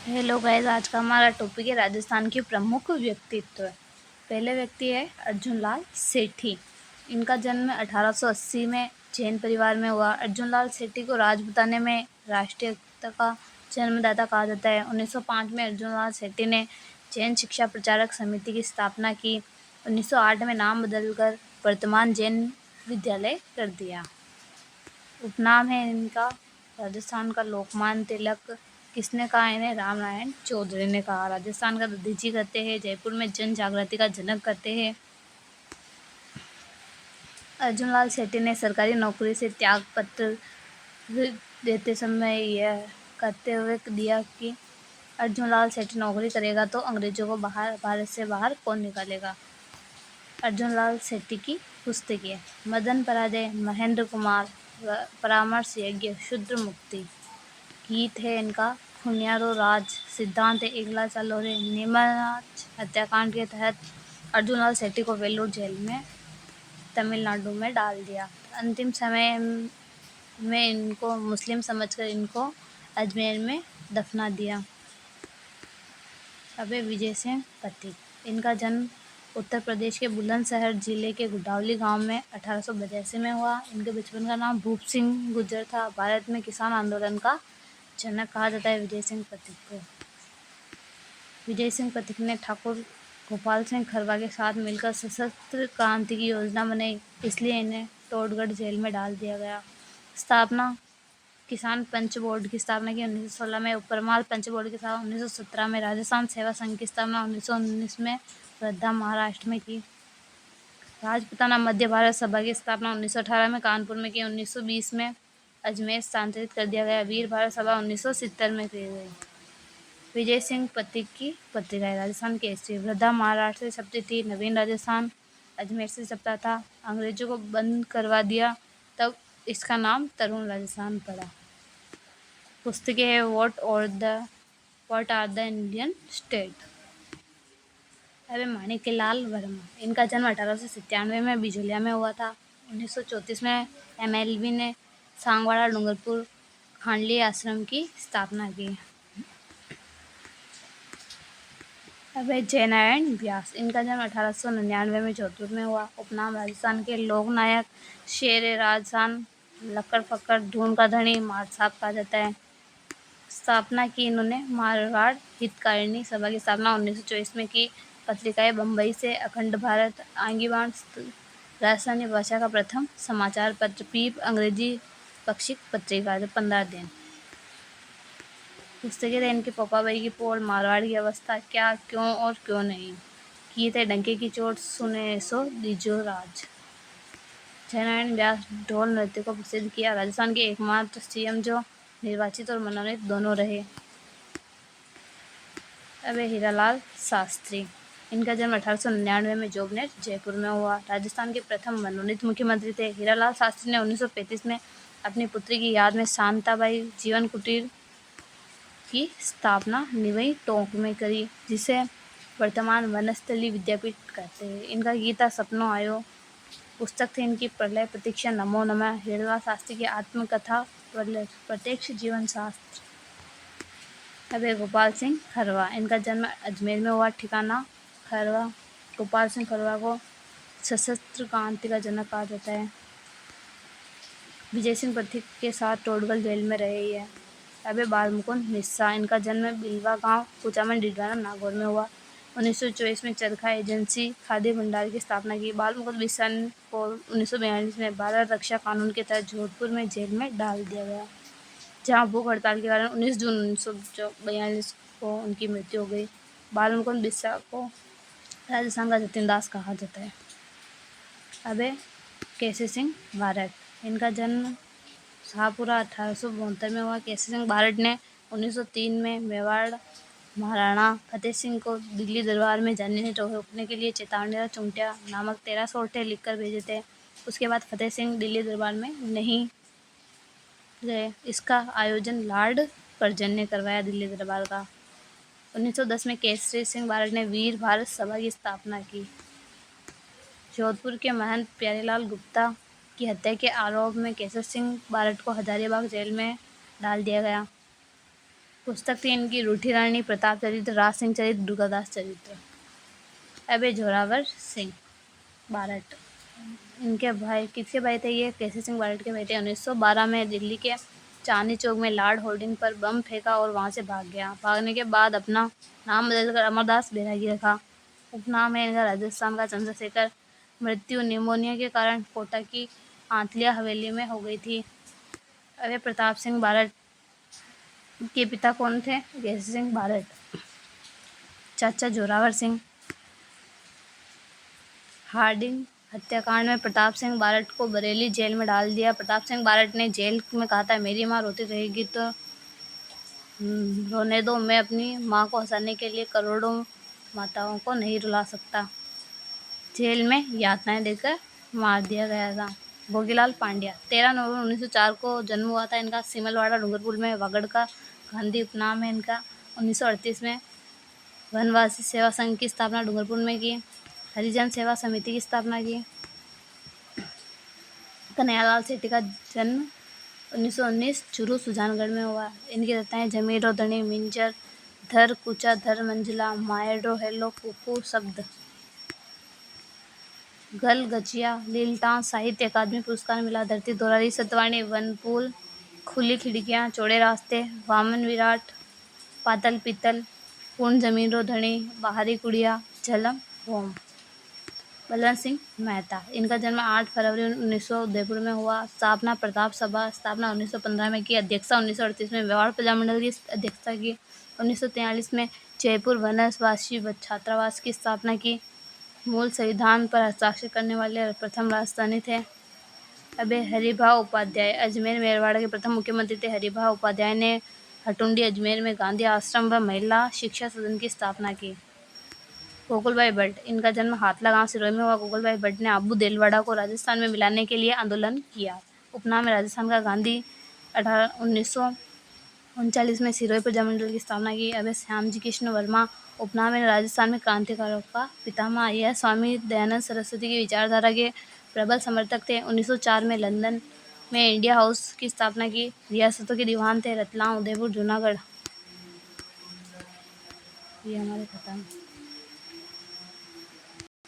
Hello guys, आज का हमारा टॉपिक है राजस्थान के प्रमुख व्यक्तित्व। पहले व्यक्ति है अर्जुन लाल सेठी। इनका जन्म 1880 में जैन परिवार में हुआ। अर्जुन लाल सेठी को राजपूताने में राष्ट्रीयता का जन्मदाता कहा जाता है। 1905 में अर्जुन लाल सेठी ने जैन शिक्षा प्रचारक समिति की स्थापना की। 1908 में नाम बदलकर वर्तमान जैन विद्यालय कर दिया। उपनाम है इनका राजस्थान का लोकमान्य तिलक। किसने कहा इन्हें? राम नारायण चौधरी ने कहा। राजस्थान का दधीची करते हैं। जयपुर में जन जागृति का जनक करते हैं। अर्जुन लाल सेठी ने सरकारी नौकरी से त्याग पत्र देते समय यह कहते हुए दिया कि अर्जुन लाल सेठी नौकरी करेगा तो अंग्रेजों को भारत से बाहर कौन निकालेगा। अर्जुन लाल सेठी की पुस्तकें: मदन पराजय, महेंद्र कुमार, परामर्श यज्ञ, शूद्र मुक्ति। गीत है इनका खुनियारो राज, सिद्धांत एकला चालोरे। नीमच हत्याकांड के तहत अर्जुन लाल सेठी को वेल्लोर जेल में तमिलनाडु में डाल दिया। अंतिम समय में इनको मुस्लिम समझकर इनको अजमेर में दफना दिया। अब विजय सिंह पथिक। इनका जन्म उत्तर प्रदेश के बुलंदशहर जिले के गुडावली गांव में 1882 में हुआ। इनके बचपन का नाम भूप सिंह गुर्जर था। भारत में किसान आंदोलन का जनक कहा जाता है विजय सिंह पथिक को। विजय सिंह पथिक ने ठाकुर गोपाल सिंह खरवा के साथ मिलकर सशस्त्र क्रांति की योजना बनाई, इसलिए इन्हें टोडगढ़ जेल में डाल दिया गया। स्थापना: किसान पंच बोर्ड की स्थापना की 1916 में। उपरमाल पंच बोर्ड के साथ 1917 में। राजस्थान सेवा संघ की स्थापना 1919 में वर्धा महाराष्ट्र में की। राजपूताना मध्य भारत सभा की स्थापना 1918 में कानपुर में की। 1920 में अजमेर स्थानांतरित कर दिया गया। वीर भारत सभा 1970 में की गई। विजय सिंह पथिक की पत्रिकाएं: राजस्थान केसरी, वर्धा महाराष्ट्र से छपती थी। नवीन राजस्थान अजमेर से छपता था। अंग्रेजों को बंद करवा दिया तब इसका नाम तरुण राजस्थान पड़ा। पुस्तकें है what are the Indian state. अरे माणिक्यलाल वर्मा। इनका जन्म 1897 में बिजोलिया में हुआ था। 1934 में MLV ने सांगवाड़ा डूंगरपुर खांडली आश्रम की स्थापना की। अब जयनारायण व्यास। इनका जन्म 1899 में जोधपुर में हुआ। उपनाम राजस्थान के लोकनायक, शेर राजस्थान, लक्कड़ फक्कड़, धून का धनी, मार साहब कहा जाता है। स्थापना की इन्होंने मारवाड़ हितकारिणी सभा की स्थापना 1924 में की। पत्रिकाएं: बम्बई से अखंड भारत, आंगीबाण राजस्थानी भाषा का प्रथम समाचार पत्र, पीप अंग्रेजी पाक्षिक पत्रिका 15 दिन। पुस्तकें थे इनके पपाबाई की पोल, मारवाड़ की अवस्था, क्या, क्यों और क्यों नहीं। गीत है डंके की चोट, सुने सो दीजो राज। जयनारायण व्यास ढोल नृत्य को प्रसिद्ध किया। राजस्थान के एकमात्र CM जो निर्वाचित और मनोनीत दोनों रहे। अब हीरालाल शास्त्री। इनका जन्म 1899 में जोबनेर जयपुर में हुआ। राजस्थान के प्रथम मनोनीत मुख्यमंत्री थे। हीरालाल शास्त्री ने 1935 में अपनी पुत्री की याद में शांताबाई जीवन कुटीर की स्थापना निवई टोंक में करी, जिसे वर्तमान वनस्थली विद्यापीठ कहते हैं। इनका गीता सपनों आयो पुस्तक थी इनकी। प्रलय प्रतीक्षा, नमो नमः। हीरालाल शास्त्री की आत्मकथा प्रत्यक्ष जीवन शास्त्र। अब गोपाल सिंह खरवा। इनका जन्म अजमेर में हुआ। ठिकाना खरवा। गोपाल सिंह खरवा को सशस्त्र क्रांति का जनक कहा जाता है। विजय सिंह पथिक के साथ टोडगढ़ जेल में रहे ही है। अब बाल मुकुंद मिश्रा। इनका जन्म बिलवा गांव, कुचामन डिडवाना, नागौर में हुआ। 1924 में चरखा एजेंसी खादी भंडार की स्थापना की। बाल मुकुंद मिश्रा को 1942 में भारत रक्षा कानून के तहत जोधपुर में जेल में डाल दिया गया, जहां भूख हड़ताल के कारण 19 जून 1942 को उनकी मृत्यु हो गई। बाल मुकुंद मिश्रा को राजस्थान का जतिन दास कहा जाता है। अब केसरी सिंह बारट। इनका जन्म शाहपुरा 1872 में हुआ। केसरी सिंह बारट ने 1903 में मेवाड़ महाराणा फतेह सिंह को दिल्ली दरबार में जाने रोकने के लिए चेतावनी चुंटिया नामक 13 सोल्टे लिखकर भेजे थे। उसके बाद फतेह सिंह दिल्ली दरबार में नहीं गए। इसका आयोजन लॉर्ड कर्जन ने करवाया दिल्ली दरबार का। 1910 में केसरी सिंह बारट ने वीर भारत सभा की स्थापना की। जोधपुर के महंत प्यारेलाल गुप्ता की हत्या के आरोप में केसरी सिंह बारट को हजारीबाग जेल में डाल दिया गया। पुस्तक थी इनकी रूठी रानी, प्रताप चरित्र, राज सिंह चरित्र, दुर्गादास चरित्र। अब जोरावर सिंह बारट, इनके भाई किसके भाई थे ये? केसी सिंह बारट के भाई थे। 1912 में दिल्ली के चांदनी चौक में लॉर्ड होर्डिंग पर बम फेंका और वहां से भाग गया। भागने के बाद अपना नाम बदलकर अमरदास बैरागी रखा। उपनाम है इनका राजस्थान का चंद्रशेखर। मृत्यु निमोनिया के कारण कोटा की आंतलिया हवेली में हो गई थी। अरे प्रताप सिंह बारट के पिता कौन थे? केसी सिंह बारट। चाचा जोरावर सिंह। हार्डिंग हत्याकांड में प्रताप सिंह बारट को बरेली जेल में डाल दिया। प्रताप सिंह बारट ने जेल में कहा था, मेरी माँ रोती रहेगी तो रोने दो, मैं अपनी माँ को हंसाने के लिए करोड़ों माताओं को नहीं रुला सकता। जेल में यातनाएं देकर मार दिया गया था। भोगीलाल पांड्या 13 नवंबर 1904 को जन्म हुआ था इनका। सिमलवाड़ा डूंगरपुर में वागड़ का गांधी उपनाम है इनका। 1938 में वनवासी सेवा संघ की स्थापना डूंगरपुर में की। हरिजन सेवा समिति की स्थापना की। कन्हैयालाल सेठी का जन्म 1919 चुरू सुजानगढ़ में हुआ। इनकी रचनाएं जमीरो धनी, मिंजर, धर कुचा, धर मंजिला, माएडो, हेलो, कुकू, शब्द, गल गचिया, लीलटां, साहित्य अकादमी पुरस्कार मिला। धरती दोरारी, सतवाणी, वनपुल, खुली खिड़कियां, चौड़े रास्ते, वामन विराट, पातल पीतल, पूर्ण जमीरो धनी, बाहरी कुड़िया, झलम, होम। बलवंत सिंह मेहता, इनका जन्म 8 फरवरी 1900 उदयपुर में हुआ। स्थापना प्रताप सभा, स्थापना 1915 में की। अध्यक्षता 1938 में मेवाड़ प्रजामंडल की अध्यक्षता की। 1943 में जयपुर वनवासी छात्रावास की स्थापना की। मूल संविधान पर हस्ताक्षर करने वाले प्रथम राजस्थानी थे। अब हरिभाऊ उपाध्याय, अजमेर मेरवाड़ के प्रथम मुख्यमंत्री थे। हरिभाऊ उपाध्याय ने हटुंडी अजमेर में गांधी आश्रम व महिला शिक्षा सदन की स्थापना की। गोकुलभाई भट्ट, इनका जन्म हाथला गांव सिरोही में हुआ। गोकुलभाई भट्ट ने आबू देलवाड़ा को राजस्थान में मिलाने के लिए आंदोलन किया। उपनाम है राजस्थान का गांधी। 1939 में सिरोही प्रजामंडल की स्थापना की। अब श्यामजी कृष्ण वर्मा, उपनाम है राजस्थान में क्रांतिकारियों का पितामह। यह स्वामी दयानंद सरस्वती की विचारधारा के प्रबल समर्थक थे। 1904 में लंदन में इंडिया हाउस की स्थापना की। रियासतों के दीवान थे। रतलाम, उदयपुर, जूनागढ़। ये हमारे खत्म।